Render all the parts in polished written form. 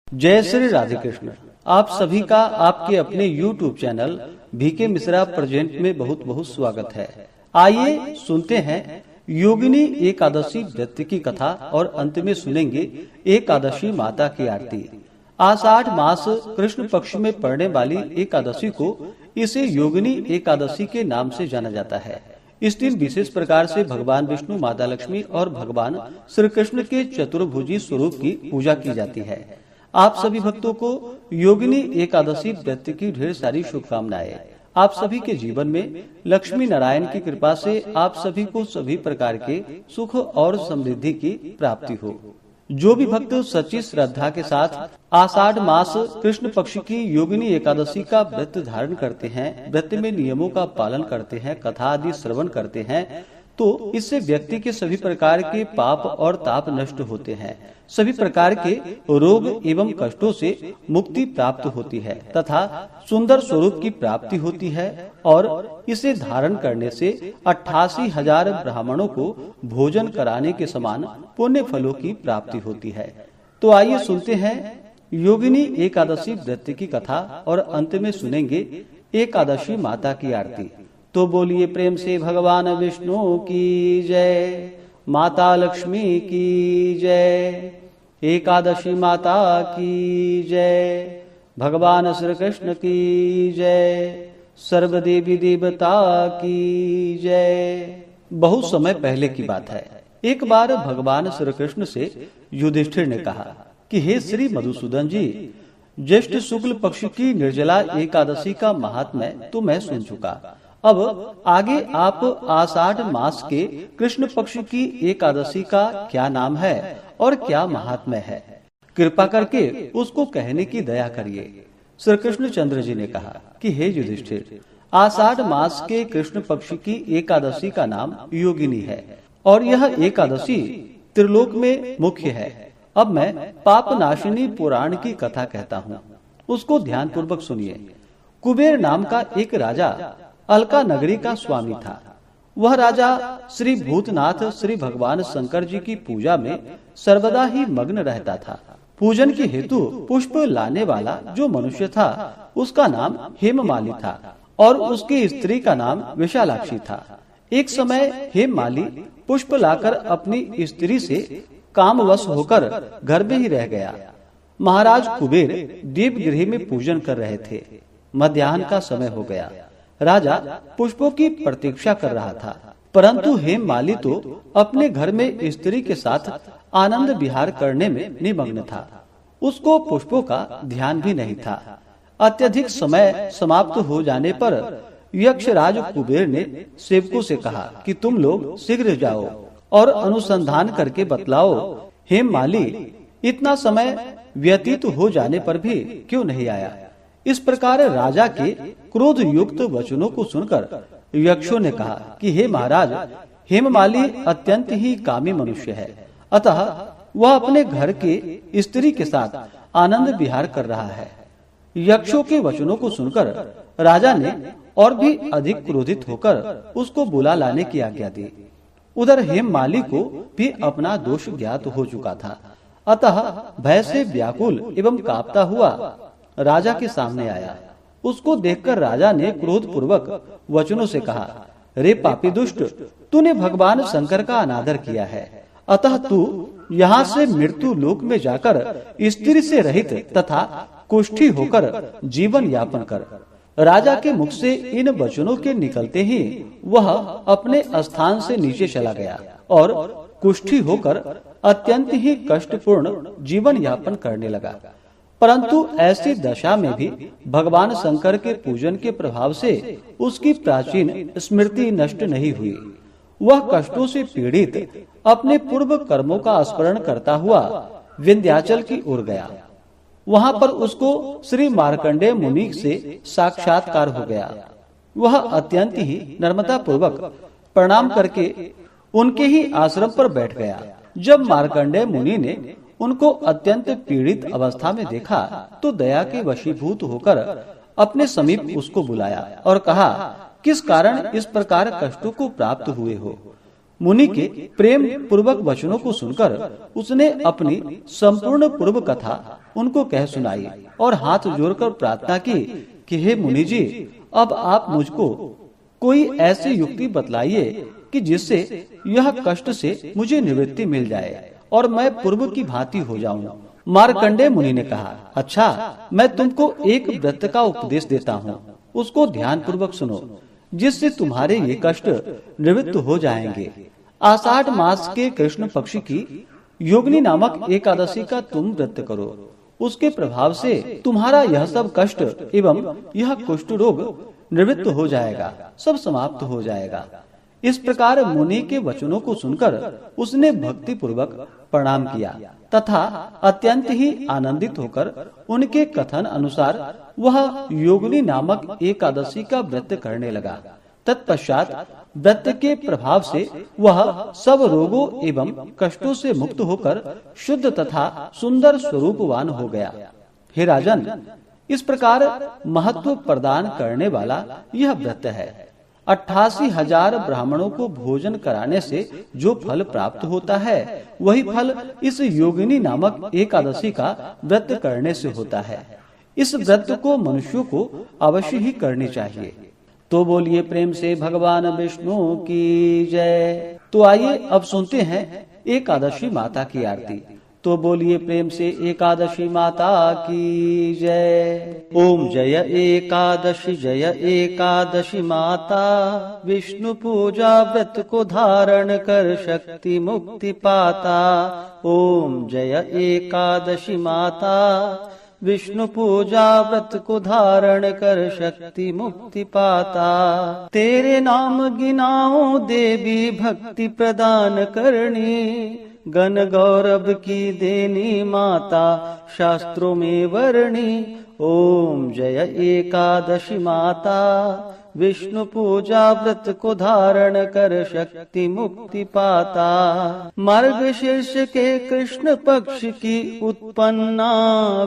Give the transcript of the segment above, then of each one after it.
जय श्री राधे कृष्ण। आप सभी का आपके अपने YouTube channel VK Mishra present में बहुत बहुत स्वागत है। आइए सुनते हैं योगिनी एकादशी व्रत की कथा और अंत में सुनेंगे एकादशी माता की आरती। आषाढ़ मास कृष्ण पक्ष में पड़ने वाली एकादशी को इसे योगिनी एकादशी के नाम से जाना जाता है। इस दिन विशेष प्रकार से भगवान विष्णु, माता लक्ष्मी और भगवान श्री कृष्ण के चतुर्भुजी स्वरूप की पूजा की जाती है। आप सभी भक्तों को योगिनी एकादशी व्रत की ढेर सारी शुभकामनाएं। आप सभी के जीवन में लक्ष्मी नारायण की कृपा से आप सभी को सभी प्रकार के सुख और समृद्धि की प्राप्ति हो। जो भी भक्त सच्ची श्रद्धा के साथ आषाढ़ मास कृष्ण पक्ष की योगिनी एकादशी का व्रत धारण करते हैं, व्रत में नियमों का पालन करते हैं, कथा आदि श्रवण करते हैं, तो इससे व्यक्ति के सभी प्रकार के पाप और ताप नष्ट होते हैं, सभी प्रकार के रोग एवं कष्टों से मुक्ति प्राप्त होती है तथा सुंदर स्वरूप की प्राप्ति होती है और इसे धारण करने से 88,000 ब्राह्मणों को भोजन कराने के समान पुण्य फलों की प्राप्ति होती है। तो आइए सुनते हैं योगिनी एकादशी व्रत की कथा और अंत में सुनेंगे एकादशी माता की आरती। तो बोलिए प्रेम से भगवान विष्णु की जय, माता लक्ष्मी की जय, एकादशी माता की जय, भगवान श्री कृष्ण की जय, सर्वदेवी देवता की जय। बहुत समय पहले की बात है। एक बार भगवान श्री कृष्ण से युधिष्ठिर ने कहा कि हे श्री मधुसूदन जी, ज्येष्ठ शुक्ल पक्ष की निर्जला एकादशी का महात्म्य तो मैं सुन चुका। अब आगे आप आषाढ़ मास के कृष्ण पक्ष की एकादशी का क्या नाम है और क्या महात्म्य है, कृपा करके उसको कहने की दया करिए। श्री कृष्ण चंद्र जी ने कहा कि हे युधिष्ठिर, आषाढ़ मास के कृष्ण पक्ष की एकादशी का नाम योगिनी है और यह एकादशी त्रिलोक में मुख्य है। अब मैं पाप नाशिनी पुराण की कथा कहता हूँ, उसको ध्यान पूर्वक सुनिए। कुबेर नाम का एक राजा अलका नगरी का स्वामी था। वह राजा श्री भूतनाथ श्री भगवान शंकर जी की पूजा में सर्वदा ही मग्न रहता था। पूजन के हेतु पुष्प लाने वाला जो मनुष्य था उसका नाम हेममाली था और उसकी स्त्री का नाम विशालाक्षी था। एक समय हेममाली पुष्प लाकर अपनी स्त्री से कामवश होकर घर में ही रह गया। महाराज कुबेर दीपगृह में पूजन कर रहे थे। मध्याह्न का समय हो गया। राजा पुष्पों की प्रतीक्षा कर रहा था, परंतु हेममाली तो अपने घर में स्त्री के साथ आनंद विहार करने में निमग्न था। उसको पुष्पों का ध्यान भी नहीं था। अत्यधिक समय समाप्त हो जाने पर यक्षराज कुबेर ने सेवकों से कहा कि तुम लोग शीघ्र जाओ और अनुसंधान करके बतलाओ, हेममाली इतना समय व्यतीत हो जाने पर भी क्यों नहीं आया। इस प्रकार राजा के क्रोध युक्त वचनों को सुनकर यक्षों ने कहा कि हे महाराज, हेममाली अत्यंत ही कामी मनुष्य है, अतः वह अपने घर के स्त्री के साथ आनंद विहार कर रहा है। यक्षों के वचनों को सुनकर राजा ने और भी अधिक क्रोधित होकर उसको बुला लाने की आज्ञा दी। उधर हेममाली को भी अपना दोष ज्ञात हो चुका था, अतः भय से व्याकुल एवं कांपता हुआ राजा के सामने आया। उसको देखकर राजा ने क्रोध पूर्वक वचनों से कहा, रे पापी दुष्ट, तूने भगवान शंकर का अनादर किया है, अतः तू यहाँ से मृत्यु लोक में जाकर स्त्री से रहित तथा कुष्ठी होकर जीवन यापन कर। राजा के मुख से इन वचनों के निकलते ही वह अपने स्थान से नीचे चला गया और कुष्ठी होकर अत्यंत ही कष्टपूर्ण जीवन यापन करने लगा। परंतु ऐसी दशा में भी भगवान शंकर के पूजन के प्रभाव से उसकी प्राचीन स्मृति नष्ट नहीं हुई। वह कष्टों से पीड़ित अपने पूर्व कर्मों का स्मरण करता हुआ विंध्याचल की ओर गया। वहां पर उसको श्री मार्कंडेय मुनि से साक्षात्कार हो गया। वह अत्यंत ही नम्रता पूर्वक प्रणाम करके उनके ही आश्रम पर बैठ गया। जब मार्कंडेय मुनि ने उनको अत्यंत पीड़ित अवस्था में देखा तो दया के वशीभूत होकर अपने समीप उसको बुलाया और कहा, किस कारण इस प्रकार कष्टों को प्राप्त हुए हो। मुनि के प्रेम पूर्वक वचनों को सुनकर उसने अपनी संपूर्ण पूर्व कथा उनको कह सुनाई और हाथ जोड़कर प्रार्थना की कि हे मुनि जी, अब आप मुझको कोई ऐसी युक्ति बतलाइए कि जिससे यह कष्ट से मुझे निवृत्ति मिल जाए और मैं पूर्व की भांति हो जाऊं। मार्कंडेय मुनि ने कहा, अच्छा, मैं तुमको एक व्रत का उपदेश देता हूँ, उसको ध्यान पूर्वक सुनो, जिससे तुम्हारे ये कष्ट निवृत्त हो जाएंगे। आषाढ़ मास के कृष्ण पक्ष की योगिनी नामक एकादशी का तुम व्रत करो, उसके प्रभाव से तुम्हारा यह सब कष्ट एवं यह कुष्ठ रोग निवृत्त हो जाएगा, सब समाप्त हो जाएगा। इस प्रकार मुनि के वचनों को सुनकर उसने भक्ति पूर्वक प्रणाम किया तथा अत्यंत ही आनंदित होकर उनके कथन अनुसार वह योगिनी नामक एकादशी का व्रत करने लगा। तत्पश्चात व्रत के प्रभाव से वह सब रोगों एवं कष्टों से मुक्त होकर शुद्ध तथा सुंदर स्वरूपवान हो गया। हे राजन, इस प्रकार महत्व प्रदान करने वाला यह व्रत है। 88,000 ब्राह्मणों को भोजन कराने से जो फल प्राप्त होता है, वही फल इस योगिनी नामक एकादशी का व्रत करने से होता है। इस व्रत को मनुष्यों को अवश्य ही करनी चाहिए। तो बोलिए प्रेम से भगवान विष्णु की जय। तो आइए अब सुनते हैं एकादशी माता की आरती। तो बोलिए प्रेम से एकादशी माता की जय। ओम जय एकादशी माता, विष्णु पूजा व्रत को धारण कर शक्ति मुक्ति पाता। ओम जय एकादशी माता, विष्णु पूजा व्रत को धारण कर शक्ति मुक्ति पाता। तेरे नाम गिनाओ देवी भक्ति प्रदान करनी, गण गौरव की देनी माता शास्त्रों में वर्णी। ओम जय एकादशी माता, विष्णु पूजा व्रत को धारण कर शक्ति मुक्ति पाता। मार्गशीर्ष के कृष्ण पक्ष की उत्पन्ना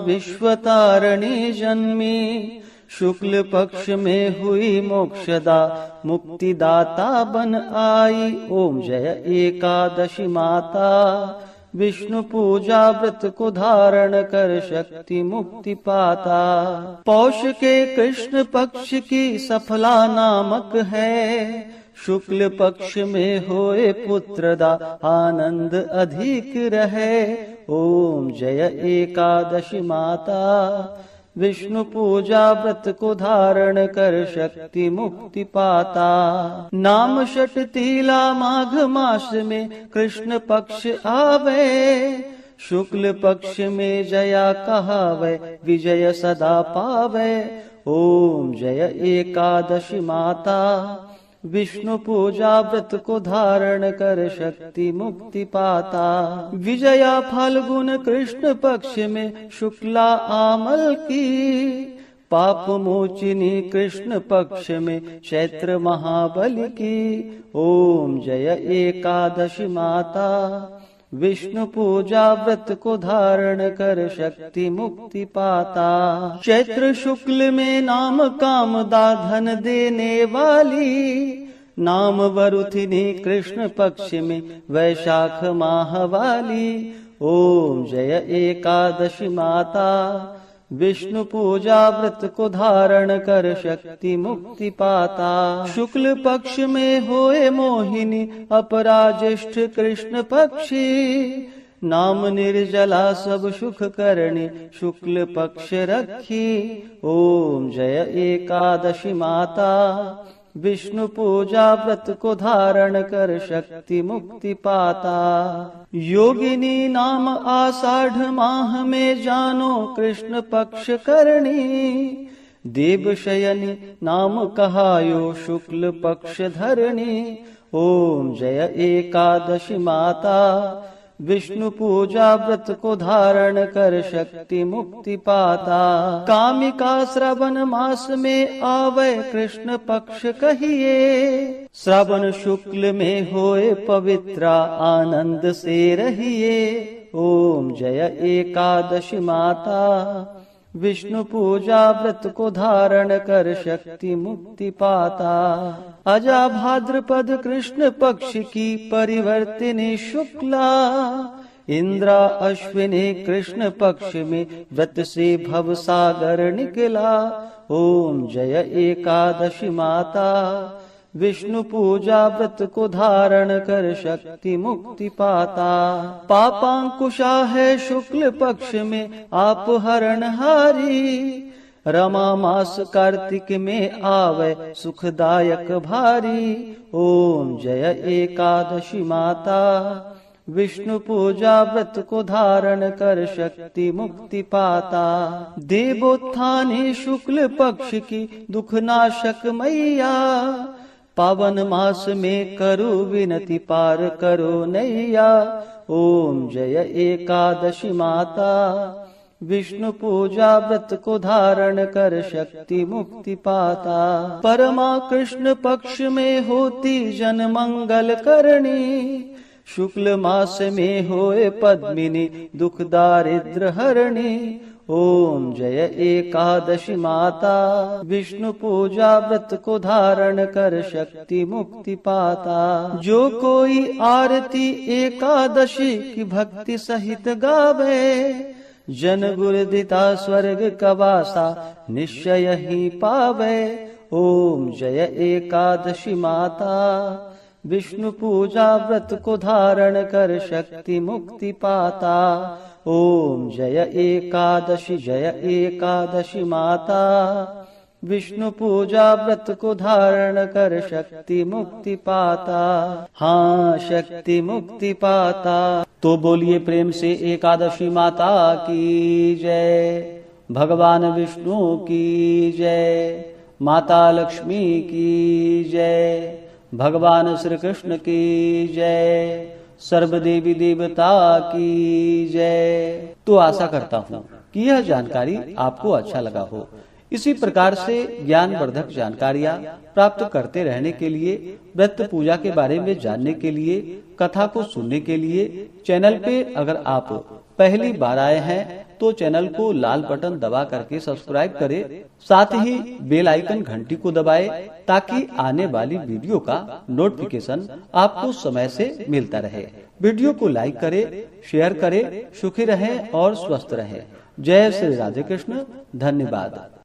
विश्वतारिणी जन्मी, शुक्ल पक्ष में हुई मोक्षदा मुक्तिदाता बन आई। ओम जय एकादशी माता, विष्णु पूजा व्रत को धारण कर शक्ति मुक्ति पाता। पौष के कृष्ण पक्ष की सफला नामक है, शुक्ल पक्ष में होए पुत्रदा आनंद अधिक रहे। ओम जय एकादशी माता, विष्णु पूजा व्रत को धारण कर शक्ति मुक्ति पाता। नाम षट तीला माघ मास में कृष्ण पक्ष आवे, शुक्ल पक्ष में जया कहावे विजय सदा पावे। ओम जय एकादशी माता, विष्णु पूजा व्रत को धारण कर शक्ति मुक्ति पाता। विजया फाल्गुन कृष्ण पक्ष में शुक्ला आमल की, पाप मोचिनी कृष्ण पक्ष में चैत्र महाबली की। ओम जय एकादशी माता, विष्णु पूजा व्रत को धारण कर शक्ति मुक्ति पाता। चैत्र शुक्ल में नाम कामदा धन देने वाली, नाम वरुथिनी कृष्ण पक्ष में वैशाख माह वाली। ओम जय एकादशी माता, विष्णु पूजा व्रत को धारण कर शक्ति मुक्ति पाता। शुक्ल पक्ष में होए मोहिनी अपराज्येष्ठ कृष्ण पक्षी, नाम निर्जला सब सुख करणी शुक्ल पक्ष रखी। ओम जय एकादशी माता, विष्णु पूजा व्रत को धारण कर शक्ति मुक्ति पाता। योगिनी नाम आषाढ़ माह में जानो कृष्ण पक्ष करणी, देव शयनी नाम कहायो शुक्ल पक्ष धरणी। ओम जय एकादशी माता, विष्णु पूजा व्रत को धारण कर शक्ति मुक्ति पाता। कामिका श्रावण मास में आवे कृष्ण पक्ष कहिए, श्रावण शुक्ल में होए पवित्रा आनंद से रहिए। ओम जय एकादशी माता, विष्णु पूजा व्रत को धारण कर शक्ति मुक्ति पाता। अजा भाद्रपद कृष्ण पक्ष की परिवर्तिनी शुक्ला, इंद्रा अश्विनी कृष्ण पक्ष में व्रत से भव सागर निकला। ओम जय एकादशी माता, विष्णु पूजा व्रत को धारण कर शक्ति मुक्ति पाता। पापांकुशा है शुक्ल पक्ष में आप हरणहारी, रमा मास कार्तिक में आवे सुखदायक भारी। ओम जय एकादशी माता, विष्णु पूजा व्रत को धारण कर शक्ति मुक्ति पाता। देवोत्थानी शुक्ल पक्ष की दुखनाशक मैया, पावन मास में करो विनती पार करो नैया। ओम जय एकादशी माता, विष्णु पूजा व्रत को धारण कर शक्ति मुक्ति पाता। परमा कृष्ण पक्ष में होती जन मंगल करणी, शुक्ल मास में होए पद्मिनी दुख दारिद्र हरणी। ओम जय एकादशी माता, विष्णु पूजा व्रत को धारण कर शक्ति मुक्ति पाता। जो कोई आरती एकादशी की भक्ति सहित गावे, जन गुरुदिता स्वर्ग का वासा निश्चय ही पावे। ओम जय एकादशी माता, विष्णु पूजा व्रत को धारण कर शक्ति मुक्ति पाता। ओम जय एकादशी माता, विष्णु पूजा व्रत को धारण कर शक्ति मुक्ति पाता। हाँ, शक्ति मुक्ति पाता। तो बोलिए प्रेम से एकादशी माता की जय, भगवान विष्णु की जय, माता लक्ष्मी की जय, भगवान श्री कृष्ण की जय, सर्व देवी देवता की जय। तो आशा करता हूँ कि यह जानकारी आपको अच्छा लगा हो। इसी प्रकार से ज्ञानवर्धक जानकारियाँ प्राप्त करते रहने के लिए, व्रत पूजा के बारे में जानने के लिए, कथा को सुनने के लिए चैनल पे अगर आप पहली बार आए हैं तो चैनल को लाल बटन दबा करके सब्सक्राइब करें, साथ ही बेल आइकन घंटी को दबाएं ताकि आने वाली वीडियो का नोटिफिकेशन आपको समय से मिलता रहे। वीडियो को लाइक करें, शेयर करें, सुखी रहें और स्वस्थ रहें। जय श्री राधे कृष्ण। धन्यवाद।